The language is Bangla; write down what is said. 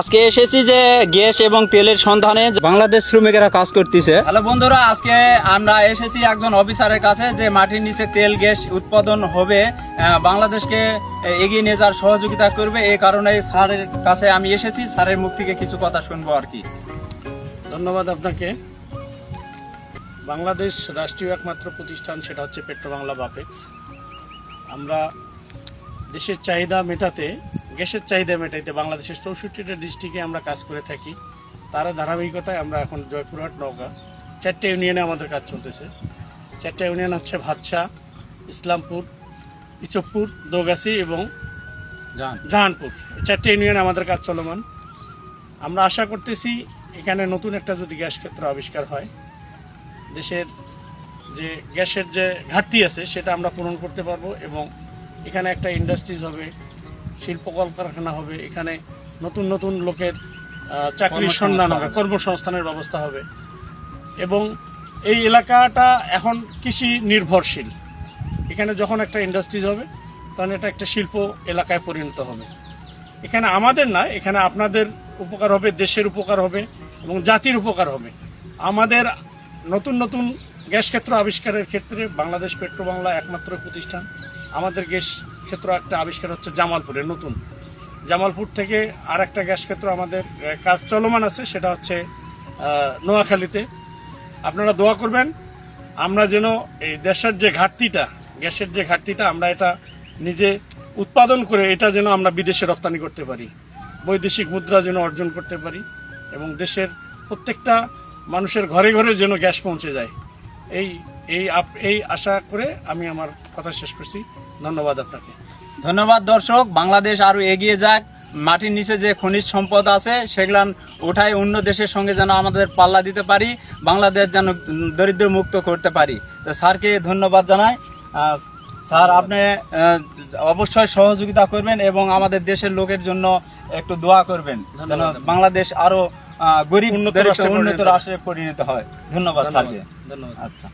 আজকে এসেছি যে গ্যাস এবং তেলের সন্ধানে বাংলাদেশ শ্রমিকেরা কাজ করতেছে। হ্যালো বন্ধুরা, আজকে আমরা এসেছি একজন অফিসারের কাছে যে মাটির নিচে তেল গ্যাস উৎপাদন হবে, বাংলাদেশকে এগিয়ে নিয়ে যাওয়ার সহযোগিতা করবে। এই কারণে স্যারের কাছে আমি এসেছি, স্যারের মুখ থেকে কিছু কথা শুনবো আর কি। ধন্যবাদ আপনাকে। বাংলাদেশ রাষ্ট্রীয় একমাত্র প্রতিষ্ঠান, সেটা হচ্ছে পেট্রোবাংলা বাপেক্স। আমরা দেশের চাহিদা মেটাতে, গ্যাসের চাহিদা মেটাইতে বাংলাদেশের 64টা ডিস্ট্রিক্টে আমরা কাজ করে থাকি। তার ধারাবাহিকতায় আমরা এখন জয়পুরহাট, নওগাঁ 4টে ইউনিয়নে আমাদের কাজ চলতেছে। 4টে ইউনিয়ন হচ্ছে ভাতশা, ইসলামপুর, ইচকপুর, দোগাছি এবং জাহানপুর। 4টে ইউনিয়নে আমাদের কাজ চলমান। আমরা আশা করতেছি এখানে নতুন একটা যদি গ্যাস ক্ষেত্র আবিষ্কার হয়, দেশের যে গ্যাসের যে ঘাটতি আছে সেটা আমরা পূরণ করতে পারবো এবং এখানে একটা ইন্ডাস্ট্রিজ হবে, শিল্প কলকারখানা হবে, এখানে নতুন নতুন লোকের চাকরির সন্ধান হবে, কর্মসংস্থানের ব্যবস্থা হবে এবং এই এলাকাটা এখন কৃষি নির্ভরশীল। এখানে যখন একটা ইন্ডাস্ট্রিজ হবে তখন এটা একটা শিল্প এলাকায় পরিণত হবে। এখানে আমাদের না, এখানে আপনাদের উপকার হবে, দেশের উপকার হবে এবং জাতির উপকার হবে। আমাদের নতুন নতুন গ্যাস ক্ষেত্র আবিষ্কারের ক্ষেত্রে বাংলাদেশ পেট্রোবাংলা একমাত্র প্রতিষ্ঠান। আমাদের গ্যাস ক্ষেত্র একটা আবিষ্কার হচ্ছে জামালপুরে, নতুন জামালপুর থেকে আর একটা গ্যাস ক্ষেত্র আমাদের কাজ চলমান আছে, সেটা হচ্ছে নোয়াখালীতে। আপনারা দোয়া করবেন আমরা যেন এই দেশের যে ঘাটতিটা, গ্যাসের যে ঘাটতিটা, আমরা এটা নিজে উৎপাদন করে এটা যেন আমরা বিদেশে রপ্তানি করতে পারি, বৈদেশিক মুদ্রা যেন অর্জন করতে পারি এবং দেশের প্রত্যেকটা মানুষের ঘরে ঘরে যেন গ্যাস পৌঁছে যায়। এই আশা করে আমি আমার কথা শেষ করছি। ধন্যবাদ আপনাকে। ধন্যবাদ দর্শক। বাংলাদেশ আরো এগিয়ে যাক, মাটির নিচে যে খনিজ সম্পদ আছে সেগুলান উঠায় অন্য দেশের সঙ্গে যেন আমাদের পাল্লা দিতে পারি, বাংলাদেশ যেন দরিদ্র মুক্ত করতে পারি। তো স্যারকে ধন্যবাদ জানাই। স্যার, আপনি অবশ্যই সহযোগিতা করবেন এবং আমাদের দেশের লোকের জন্য একটু দোয়া করবেন যেন বাংলাদেশ আরো গরিব উন্নত রাষ্ট্রে পরিণত হয়। ধন্যবাদ স্যারকে। ধন্যবাদ। আচ্ছা।